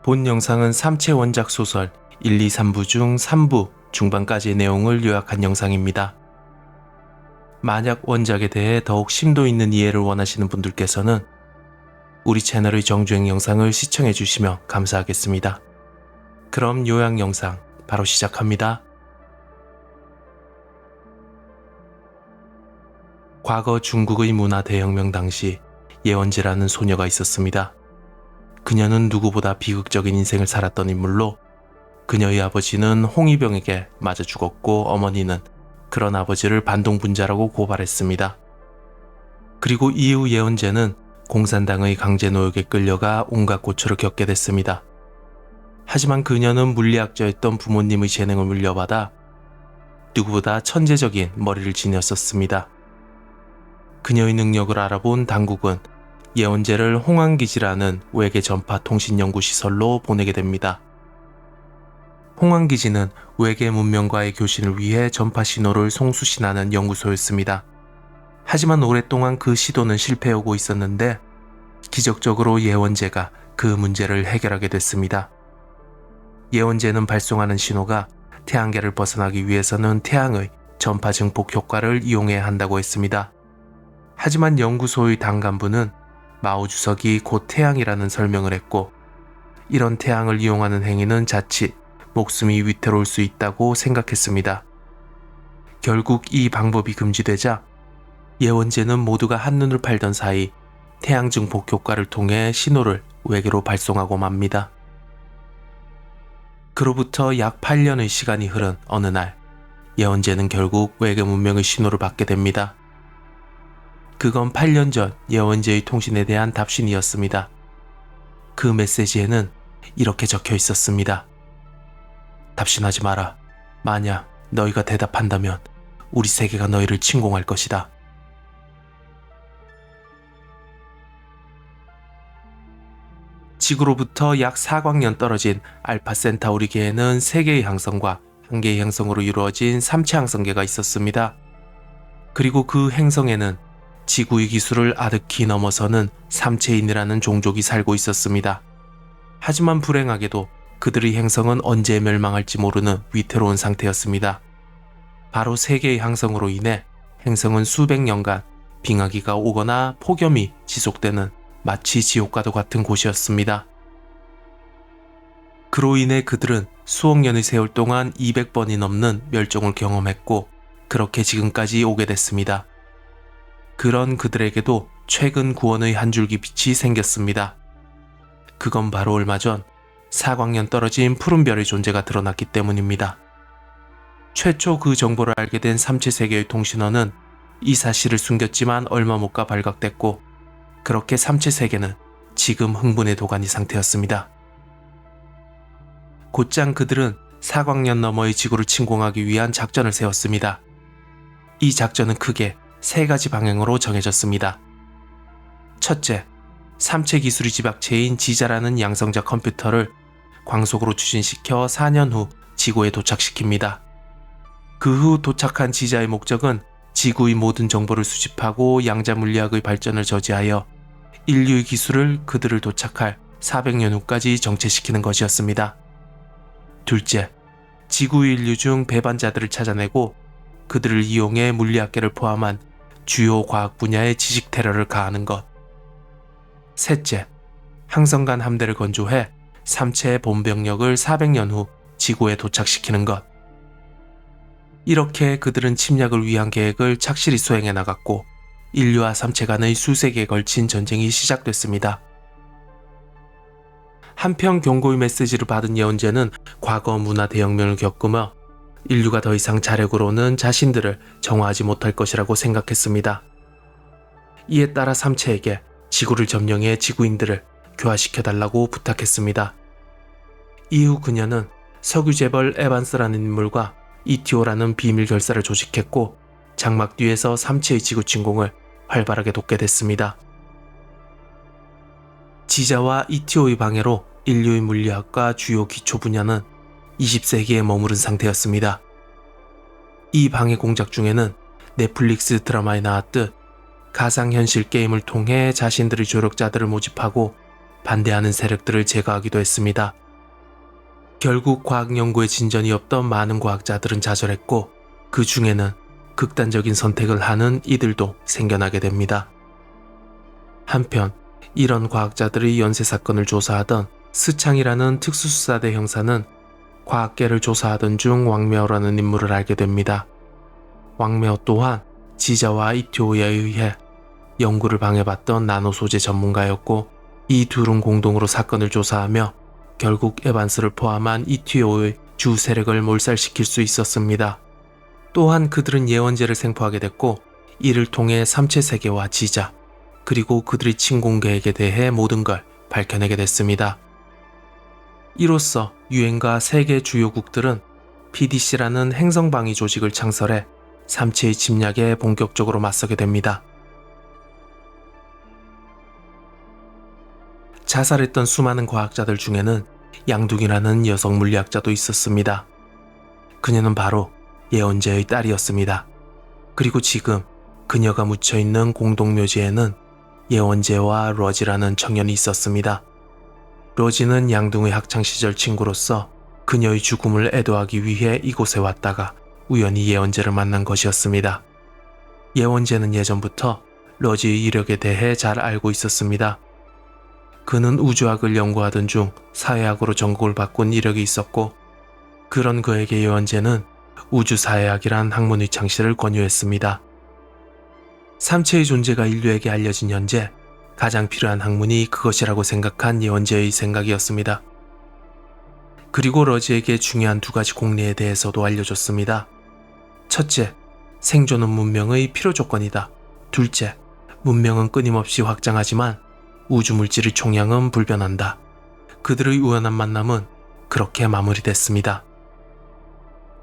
본 영상은 삼체 원작 소설 1, 2, 3부 중 3부 중반까지의 내용을 요약한 영상입니다. 만약 원작에 대해 더욱 심도 있는 이해를 원하시는 분들께서는 우리 채널의 정주행 영상을 시청해 주시면 감사하겠습니다. 그럼 요약 영상 바로 시작합니다. 과거 중국의 문화 대혁명 당시 예원제라는 소녀가 있었습니다. 그녀는 누구보다 비극적인 인생을 살았던 인물로 그녀의 아버지는 홍위병에게 맞아 죽었고 어머니는 그런 아버지를 반동분자라고 고발했습니다. 그리고 이후 예원제는 공산당의 강제노역에 끌려가 온갖 고초를 겪게 됐습니다. 하지만 그녀는 물리학자였던 부모님의 재능을 물려받아 누구보다 천재적인 머리를 지녔었습니다. 그녀의 능력을 알아본 당국은 예원제를 홍안기지라는 외계 전파 통신 연구시설로 보내게 됩니다. 홍안기지는 외계 문명과의 교신을 위해 전파 신호를 송수신하는 연구소였습니다. 하지만 오랫동안 그 시도는 실패하고 있었는데 기적적으로 예원제가 그 문제를 해결하게 됐습니다. 예원제는 발송하는 신호가 태양계를 벗어나기 위해서는 태양의 전파 증폭 효과를 이용해야 한다고 했습니다. 하지만 연구소의 당 간부는 마오 주석이 곧 태양이라는 설명을 했고 이런 태양을 이용하는 행위는 자칫 목숨이 위태로울 수 있다고 생각했습니다. 결국 이 방법이 금지되자 예원제는 모두가 한눈을 팔던 사이 태양 증폭 효과를 통해 신호를 외계로 발송하고 맙니다. 그로부터 약 8년의 시간이 흐른 어느 날 예원제는 결국 외계 문명의 신호를 받게 됩니다. 그건 8년 전 예원제의 통신에 대한 답신이었습니다. 그 메시지에는 이렇게 적혀 있었습니다. 답신하지 마라. 만약 너희가 대답한다면 우리 세계가 너희를 침공할 것이다. 지구로부터 약 4광년 떨어진 알파 센타우리계에는 3개의 항성과 1개의 행성으로 이루어진 삼체 항성계가 있었습니다. 그리고 그 행성에는 지구의 기술을 아득히 넘어서는 삼체인이라는 종족이 살고 있었습니다. 하지만 불행하게도 그들의 행성은 언제 멸망할지 모르는 위태로운 상태였습니다. 바로 3개의 항성으로 인해 행성은 수백 년간 빙하기가 오거나 폭염이 지속되는 마치 지옥과도 같은 곳이었습니다. 그로 인해 그들은 수억 년의 세월 동안 200번이 넘는 멸종을 경험했고 그렇게 지금까지 오게 됐습니다. 그런 그들에게도 최근 구원의 한 줄기 빛이 생겼습니다. 그건 바로 얼마 전 4광년 떨어진 푸른 별의 존재가 드러났기 때문입니다. 최초 그 정보를 알게 된 삼체 세계의 통신원은 이 사실을 숨겼지만 얼마 못 가 발각됐고 그렇게 삼체 세계는 지금 흥분의 도가니 상태였습니다. 곧장 그들은 4광년 너머의 지구를 침공하기 위한 작전을 세웠습니다. 이 작전은 크게 3가지 방향으로 정해졌습니다. 첫째, 삼체 기술의 집약체인 지자라는 양성자 컴퓨터를 광속으로 추진시켜 4년 후 지구에 도착시킵니다. 그 후 도착한 지자의 목적은 지구의 모든 정보를 수집하고 양자 물리학의 발전을 저지하여 인류의 기술을 그들을 도착할 400년 후까지 정체시키는 것이었습니다. 둘째, 지구의 인류 중 배반자들을 찾아내고 그들을 이용해 물리학계를 포함한 주요 과학 분야의 지식 테러를 가하는 것. 셋째, 항성간 함대를 건조해 삼체의 본병력을 400년 후 지구에 도착시키는 것. 이렇게 그들은 침략을 위한 계획을 착실히 수행해 나갔고 인류와 삼체 간의 수세기에 걸친 전쟁이 시작됐습니다. 한편 경고의 메시지를 받은 예원제는 과거 문화 대혁명을 겪으며 인류가 더 이상 자력으로는 자신들을 정화하지 못할 것이라고 생각했습니다. 이에 따라 삼체에게 지구를 점령해 지구인들을 교화시켜달라고 부탁했습니다. 이후 그녀는 석유재벌 에반스라는 인물과 이티오라는 비밀 결사를 조직했고 장막 뒤에서 삼체의 지구 침공을 활발하게 돕게 됐습니다. 지자와 이티오의 방해로 인류의 물리학과 주요 기초 분야는 20세기에 머무른 상태였습니다. 이 방해 공작 중에는 넷플릭스 드라마에 나왔듯 가상현실 게임을 통해 자신들의 조력자들을 모집하고 반대하는 세력들을 제거하기도 했습니다. 결국 과학 연구에 진전이 없던 많은 과학자들은 좌절했고 그 중에는 극단적인 선택을 하는 이들도 생겨나게 됩니다. 한편 이런 과학자들의 연쇄 사건을 조사하던 스창이라는 특수수사대 형사는 과학계를 조사하던 중 왕묘라는 인물을 알게 됩니다. 왕묘 또한 지자와 이티오에 의해 연구를 방해받던 나노 소재 전문가였고 이 둘은 공동으로 사건을 조사하며 결국 에반스를 포함한 이티오의 주 세력을 몰살시킬 수 있었습니다. 또한 그들은 예원제를 생포하게 됐고 이를 통해 삼체 세계와 지자 그리고 그들의 침공 계획에 대해 모든 걸 밝혀내게 됐습니다. 이로써 유엔과 세계 주요국들은 PDC라는 행성방위 조직을 창설해 삼체의 침략에 본격적으로 맞서게 됩니다. 자살했던 수많은 과학자들 중에는 양둥이라는 여성 물리학자도 있었습니다. 그녀는 바로 예언제의 딸이었습니다. 그리고 지금 그녀가 묻혀있는 공동묘지에는 예원제와 러지라는 청년이 있었습니다. 러지는 양둥의 학창시절 친구로서 그녀의 죽음을 애도하기 위해 이곳에 왔다가 우연히 예원제를 만난 것이었습니다. 예원제는 예전부터 러지의 이력에 대해 잘 알고 있었습니다. 그는 우주학을 연구하던 중 사회학으로 전공을 바꾼 이력이 있었고 그런 그에게 예원제는 우주사회학이란 학문의 창시를 권유했습니다. 삼체의 존재가 인류에게 알려진 현재 가장 필요한 학문이 그것이라고 생각한 예원제의 생각이었습니다. 그리고 러지에게 중요한 두 가지 공리에 대해서도 알려줬습니다. 첫째, 생존은 문명의 필요 조건이다. 둘째, 문명은 끊임없이 확장하지만 우주물질의 총량은 불변한다. 그들의 우연한 만남은 그렇게 마무리됐습니다.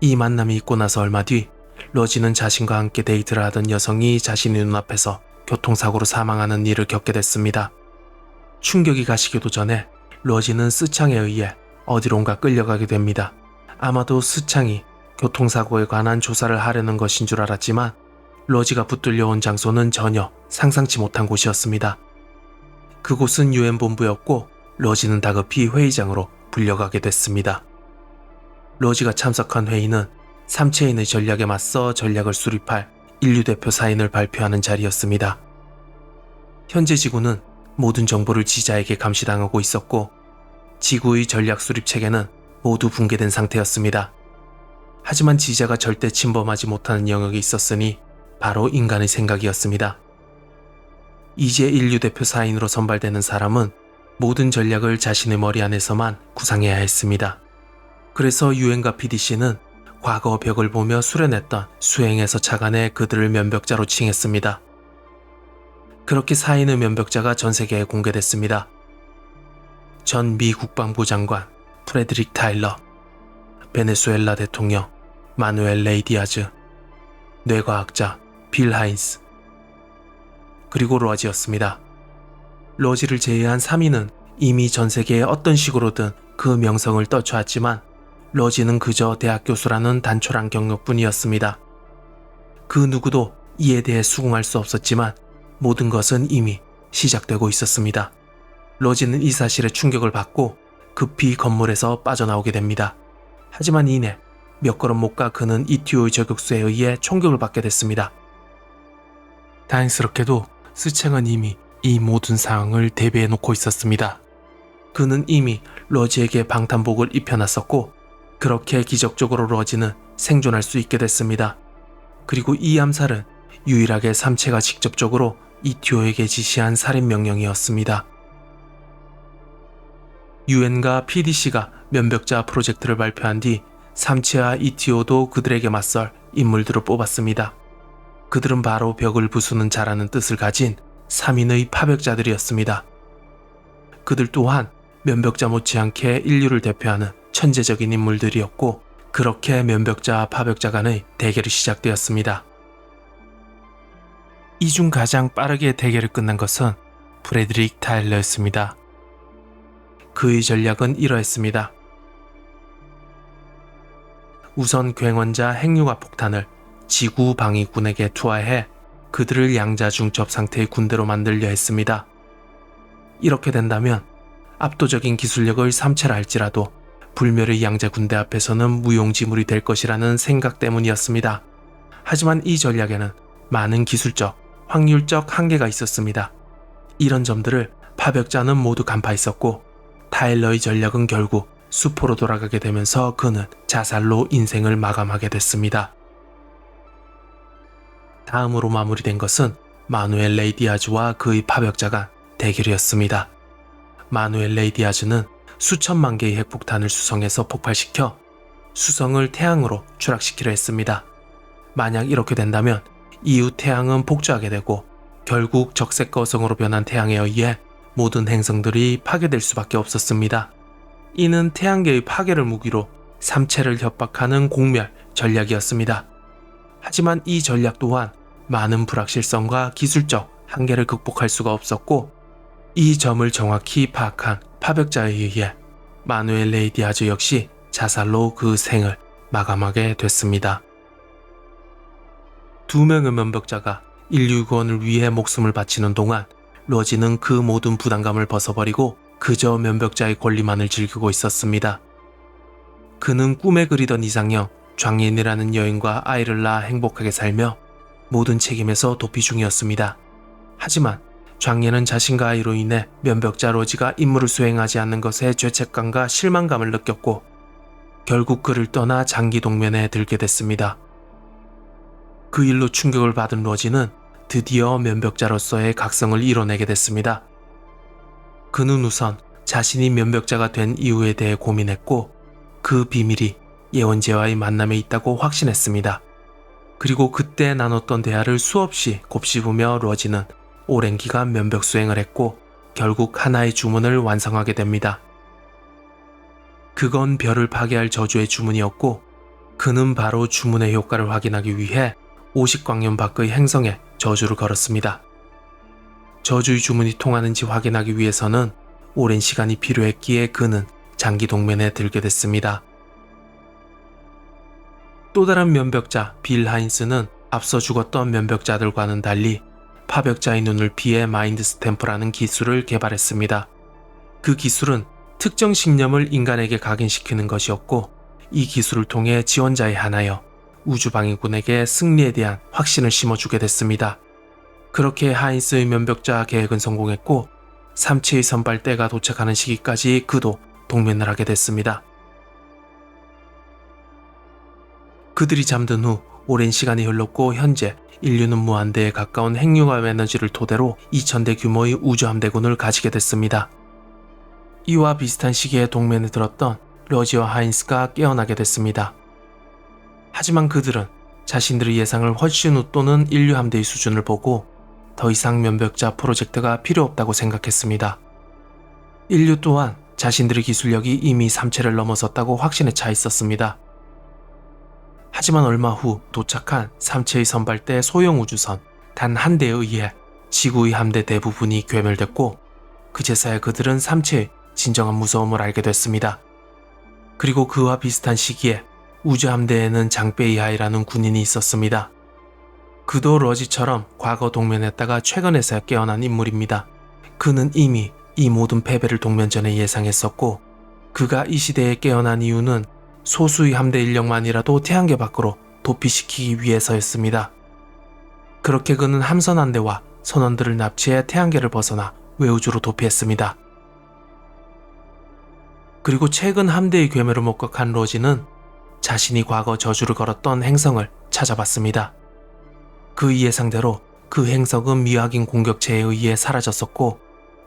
이 만남이 있고 나서 얼마 뒤 러지는 자신과 함께 데이트를 하던 여성이 자신의 눈앞에서 교통사고로 사망하는 일을 겪게 됐습니다. 충격이 가시기도 전에 러지는 스창에 의해 어디론가 끌려가게 됩니다. 아마도 스창이 교통사고에 관한 조사를 하려는 것인 줄 알았지만 러지가 붙들려온 장소는 전혀 상상치 못한 곳이었습니다. 그곳은 유엔 본부였고 러지는 다급히 회의장으로 불려가게 됐습니다. 러지가 참석한 회의는 삼체인의 전략에 맞서 전략을 수립할 인류 대표 사인을 발표하는 자리였습니다. 현재 지구는 모든 정보를 지자에게 감시당하고 있었고 지구의 전략 수립 체계는 모두 붕괴된 상태였습니다. 하지만 지자가 절대 침범하지 못하는 영역이 있었으니 바로 인간의 생각이었습니다. 이제 인류 대표 사인으로 선발되는 사람은 모든 전략을 자신의 머리 안에서만 구상해야 했습니다. 그래서 유엔과 PDC는 과거 벽을 보며 수련했던 수행에서 착안해 그들을 면벽자로 칭했습니다. 그렇게 사인의 면벽자가 전 세계에 공개됐습니다. 전 미 국방부 장관 프레드릭 타일러, 베네수엘라 대통령 마누엘 레이 디아즈, 뇌과학자 빌 하인스, 그리고 러지였습니다. 러지를 제외한 3인은 이미 전 세계에 어떤 식으로든 그 명성을 떠쳐왔지만 러지는 그저 대학 교수라는 단촐한 경력뿐이었습니다. 그 누구도 이에 대해 수긍할 수 없었지만 모든 것은 이미 시작되고 있었습니다. 러지는 이 사실에 충격을 받고 급히 건물에서 빠져나오게 됩니다. 하지만 이내 몇 걸음 못 가 그는 이티오의 저격수에 의해 총격을 받게 됐습니다. 다행스럽게도 스창은 이미 이 모든 상황을 대비해 놓고 있었습니다. 그는 이미 러지에게 방탄복을 입혀놨었고 그렇게 기적적으로 러지는 생존할 수 있게 됐습니다. 그리고 이 암살은 유일하게 삼체가 직접적으로 이티오에게 지시한 살인명령이었습니다. 유엔과 PDC가 면벽자 프로젝트를 발표한 뒤 삼체와 이티오도 그들에게 맞설 인물들을 뽑았습니다. 그들은 바로 벽을 부수는 자라는 뜻을 가진 3인의 파벽자들이었습니다. 그들 또한 면벽자 못지않게 인류를 대표하는 천재적인 인물들이었고 그렇게 면벽자와 파벽자 간의 대결이 시작되었습니다. 이 중 가장 빠르게 대결을 끝난 것은 프레드릭 타일러였습니다. 그의 전략은 이러했습니다. 우선 굉원자 핵융합 폭탄을 지구 방위군에게 투하해 그들을 양자중첩 상태의 군대로 만들려 했습니다. 이렇게 된다면 압도적인 기술력을 삼체라 할지라도 불멸의 양자 군대 앞에서는 무용지물이 될 것이라는 생각 때문이었습니다. 하지만 이 전략에는 많은 기술적, 확률적 한계가 있었습니다. 이런 점들을 파벽자는 모두 간파했었고 타일러의 전략은 결국 수포로 돌아가게 되면서 그는 자살로 인생을 마감하게 됐습니다. 다음으로 마무리된 것은 마누엘 레이 디아즈와 그의 파벽자가 대결이었습니다. 마누엘 레이 디아즈는 수천만 개의 핵폭탄을 수성에서 폭발시켜 수성을 태양으로 추락시키려 했습니다. 만약 이렇게 된다면 이후 태양은 폭주하게 되고 결국 적색 거성으로 변한 태양에 의해 모든 행성들이 파괴될 수밖에 없었습니다. 이는 태양계의 파괴를 무기로 삼체를 협박하는 공멸 전략이었습니다. 하지만 이 전략 또한 많은 불확실성과 기술적 한계를 극복할 수가 없었고 이 점을 정확히 파악한 파벽자에 의해 마누엘 레이 디아즈 역시 자살로 그 생을 마감하게 됐습니다. 두 명의 면벽자가 인류 구원을 위해 목숨을 바치는 동안 로지는 그 모든 부담감을 벗어버리고 그저 면벽자의 권리만을 즐기고 있었습니다. 그는 꿈에 그리던 이상형 장예인이라는 여인과 아이를 낳아 행복하게 살며 모든 책임에서 도피 중이었습니다. 하지만 장예는 자신과 아이로 인해 면벽자 로지가 임무를 수행하지 않는 것에 죄책감과 실망감을 느꼈고 결국 그를 떠나 장기 동면에 들게 됐습니다. 그 일로 충격을 받은 로지는 드디어 면벽자로서의 각성을 이뤄내게 됐습니다. 그는 우선 자신이 면벽자가 된 이유에 대해 고민했고 그 비밀이 예원제와의 만남에 있다고 확신했습니다. 그리고 그때 나눴던 대화를 수없이 곱씹으며 로지는 오랜 기간 면벽 수행을 했고 결국 하나의 주문을 완성하게 됩니다. 그건 별을 파괴할 저주의 주문이었고 그는 바로 주문의 효과를 확인하기 위해 50광년 밖의 행성에 저주를 걸었습니다. 저주의 주문이 통하는지 확인하기 위해서는 오랜 시간이 필요했기에 그는 장기 동면에 들게 됐습니다. 또 다른 면벽자 빌 하인스는 앞서 죽었던 면벽자들과는 달리 파벽자의 눈을 피해 마인드 스탬프라는 기술을 개발했습니다. 그 기술은 특정 신념을 인간에게 각인시키는 것이었고 이 기술을 통해 지원자에 한하여 우주방위군에게 승리에 대한 확신을 심어주게 됐습니다. 그렇게 하인스의 면벽자 계획은 성공했고 삼체의 선발대가 도착하는 시기까지 그도 동면을 하게 됐습니다. 그들이 잠든 후 오랜 시간이 흘렀고 현재 인류는 무한대에 가까운 핵융합 에너지를 토대로 2000대 규모의 우주함대군을 가지게 됐습니다. 이와 비슷한 시기에 동면에 들었던 로지와 하인스가 깨어나게 됐습니다. 하지만 그들은 자신들의 예상을 훨씬 웃도는 인류 함대의 수준을 보고 더 이상 면벽자 프로젝트가 필요 없다고 생각했습니다. 인류 또한 자신들의 기술력이 이미 삼체를 넘어섰다고 확신에 차 있었습니다. 하지만 얼마 후 도착한 삼체의 선발대 소형 우주선 단 한 대에 의해 지구의 함대 대부분이 괴멸됐고 그제서야 그들은 삼체의 진정한 무서움을 알게 됐습니다. 그리고 그와 비슷한 시기에 우주함대에는 장베이하이라는 군인이 있었습니다. 그도 러지처럼 과거 동면했다가 최근에서야 깨어난 인물입니다. 그는 이미 이 모든 패배를 동면전에 예상했었고 그가 이 시대에 깨어난 이유는 소수의 함대 인력만이라도 태양계 밖으로 도피시키기 위해서였습니다. 그렇게 그는 함선 한 대와 선원들을 납치해 태양계를 벗어나 외우주로 도피했습니다. 그리고 최근 함대의 괴멸을 목격한 로지는 자신이 과거 저주를 걸었던 행성을 찾아봤습니다. 그의 예상대로 그 행성은 미확인 공격체에 의해 사라졌었고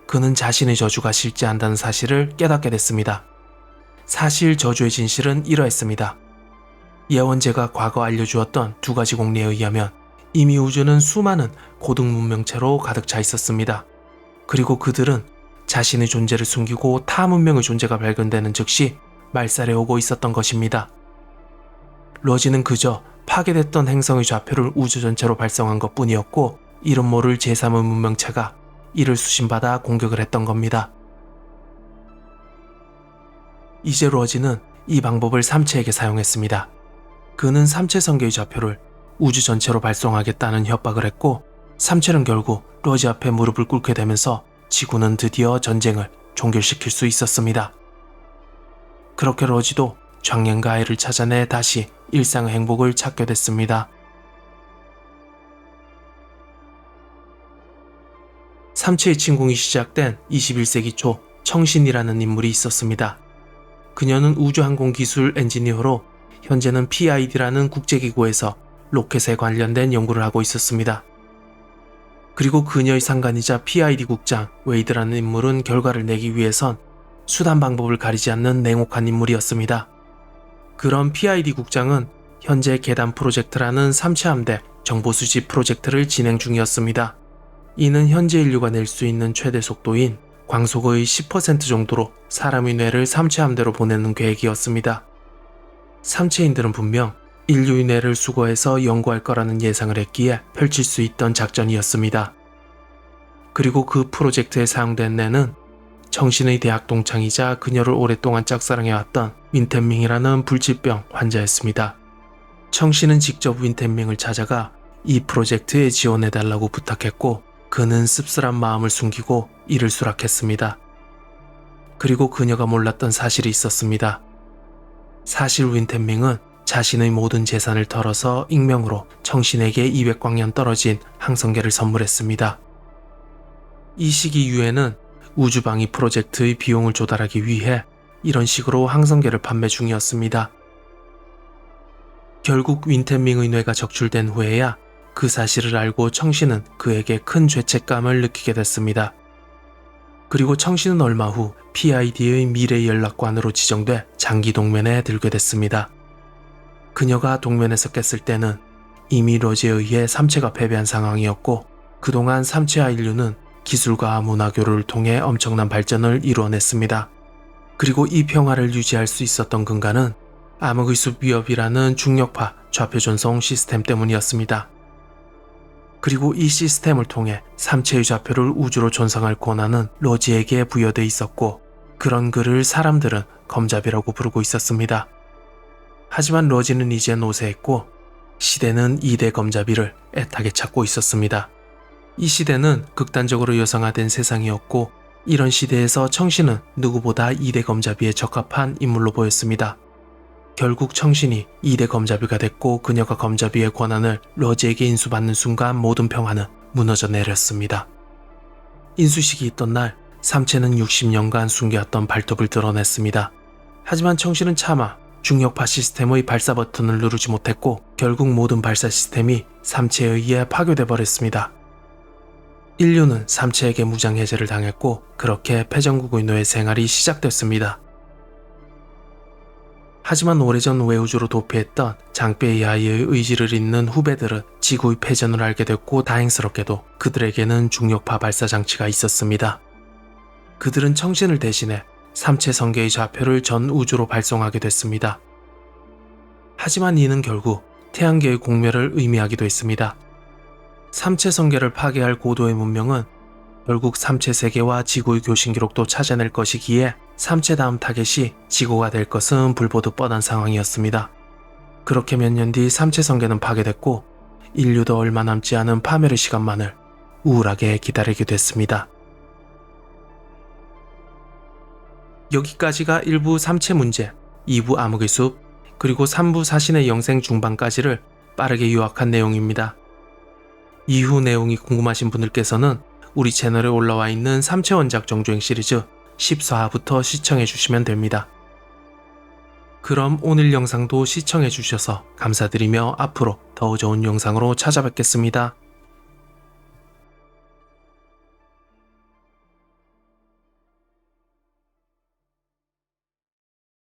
그는 자신의 저주가 실제한다는 사실을 깨닫게 됐습니다. 사실 저주의 진실은 이러했습니다. 예원제가 과거 알려주었던 두 가지 공리에 의하면 이미 우주는 수많은 고등 문명체로 가득 차 있었습니다. 그리고 그들은 자신의 존재를 숨기고 타 문명의 존재가 발견되는 즉시 말살해 오고 있었던 것입니다. 로지는 그저 파괴됐던 행성의 좌표를 우주 전체로 발송한 것뿐이었고 이름 모를 제3의 문명체가 이를 수신받아 공격을 했던 겁니다. 이제 로지는 이 방법을 삼체에게 사용했습니다. 그는 삼체 성계의 좌표를 우주 전체로 발송하겠다는 협박을 했고 삼체는 결국 로지 앞에 무릎을 꿇게 되면서 지구는 드디어 전쟁을 종결시킬 수 있었습니다. 그렇게 로지도 장년과 아이를 찾아내 다시 일상의 행복을 찾게 됐습니다. 삼체의 침공이 시작된 21세기 초 청신이라는 인물이 있었습니다. 그녀는 우주항공기술 엔지니어로 현재는 PID라는 국제기구에서 로켓에 관련된 연구를 하고 있었습니다. 그리고 그녀의 상간이자 PID 국장 웨이드라는 인물은 결과를 내기 위해선 수단 방법을 가리지 않는 냉혹한 인물이었습니다. 그런 PID 국장은 현재 계단 프로젝트라는 삼체함대 정보 수집 프로젝트를 진행 중이었습니다. 이는 현재 인류가 낼 수 있는 최대 속도인 광속의 10% 정도로 사람의 뇌를 삼체함대로 보내는 계획이었습니다. 삼체인들은 분명 인류의 뇌를 수거해서 연구할 거라는 예상을 했기에 펼칠 수 있던 작전이었습니다. 그리고 그 프로젝트에 사용된 뇌는 청신의 대학 동창이자 그녀를 오랫동안 짝사랑해왔던 윈텐밍이라는 불치병 환자였습니다. 청신은 직접 윈텐밍을 찾아가 이 프로젝트에 지원해달라고 부탁했고 그는 씁쓸한 마음을 숨기고 이를 수락했습니다. 그리고 그녀가 몰랐던 사실이 있었습니다. 사실 윈텐밍은 자신의 모든 재산을 털어서 익명으로 청신에게 200광년 떨어진 항성계를 선물했습니다. 이 시기 이후에는 우주방위 프로젝트의 비용을 조달하기 위해 이런 식으로 항성계를 판매 중이었습니다. 결국 윈텐밍의 뇌가 적출된 후에야 그 사실을 알고 청신은 그에게 큰 죄책감을 느끼게 됐습니다. 그리고 청신은 얼마 후 PID의 미래 연락관으로 지정돼 장기 동면에 들게 됐습니다. 그녀가 동면에서 깼을 때는 이미 로지에 의해 삼체가 패배한 상황이었고 그동안 삼체와 인류는 기술과 문화 교류를 통해 엄청난 발전을 이루어냈습니다. 그리고 이 평화를 유지할 수 있었던 근간은 암흑의 숲 위협이라는 중력파 좌표 전송 시스템 때문이었습니다. 그리고 이 시스템을 통해 삼체의 좌표를 우주로 전송할 권한은 로지에게 부여돼 있었고 그런 그를 사람들은 검잡이라고 부르고 있었습니다. 하지만 로지는 이제 노쇠했고 시대는 2대 검잡이를 애타게 찾고 있었습니다. 이 시대는 극단적으로 여성화된 세상이었고 이런 시대에서 청신은 누구보다 2대 검잡이에 적합한 인물로 보였습니다. 결국 청신이 2대 검잡이가 됐고 그녀가 검잡이의 권한을 로지에게 인수받는 순간 모든 평화는 무너져 내렸습니다. 인수식이 있던 날 삼체는 60년간 숨겨왔던 발톱을 드러냈습니다. 하지만 청신은 차마 중력파 시스템의 발사 버튼을 누르지 못했고 결국 모든 발사 시스템이 삼체에 의해 파괴돼 버렸습니다. 인류는 삼체에게 무장해제를 당했고 그렇게 패전국의 노예 생활이 시작됐습니다. 하지만 오래전 외우주로 도피했던 장빼이 아이의 의지를 잇는 후배들은 지구의 패전을 알게 됐고 다행스럽게도 그들에게는 중력파 발사 장치가 있었습니다. 그들은 청신을 대신해 삼체 성계의 좌표를 전 우주로 발송하게 됐습니다. 하지만 이는 결국 태양계의 공멸을 의미하기도 했습니다. 삼체 성계를 파괴할 고도의 문명은 결국 삼체 세계와 지구의 교신 기록도 찾아낼 것이기에 삼체 다음 타겟이 지구가 될 것은 불보듯 뻔한 상황이었습니다. 그렇게 몇 년 뒤 삼체 성계는 파괴됐고 인류도 얼마 남지 않은 파멸의 시간만을 우울하게 기다리게 됐습니다. 여기까지가 1부 삼체 문제, 2부 암흑의 숲, 그리고 3부 사신의 영생 중반까지를 빠르게 요약한 내용입니다. 이후 내용이 궁금하신 분들께서는 우리 채널에 올라와 있는 삼체 원작 정주행 시리즈 14화부터 시청해 주시면 됩니다. 그럼 오늘 영상도 시청해 주셔서 감사드리며 앞으로 더 좋은 영상으로 찾아뵙겠습니다.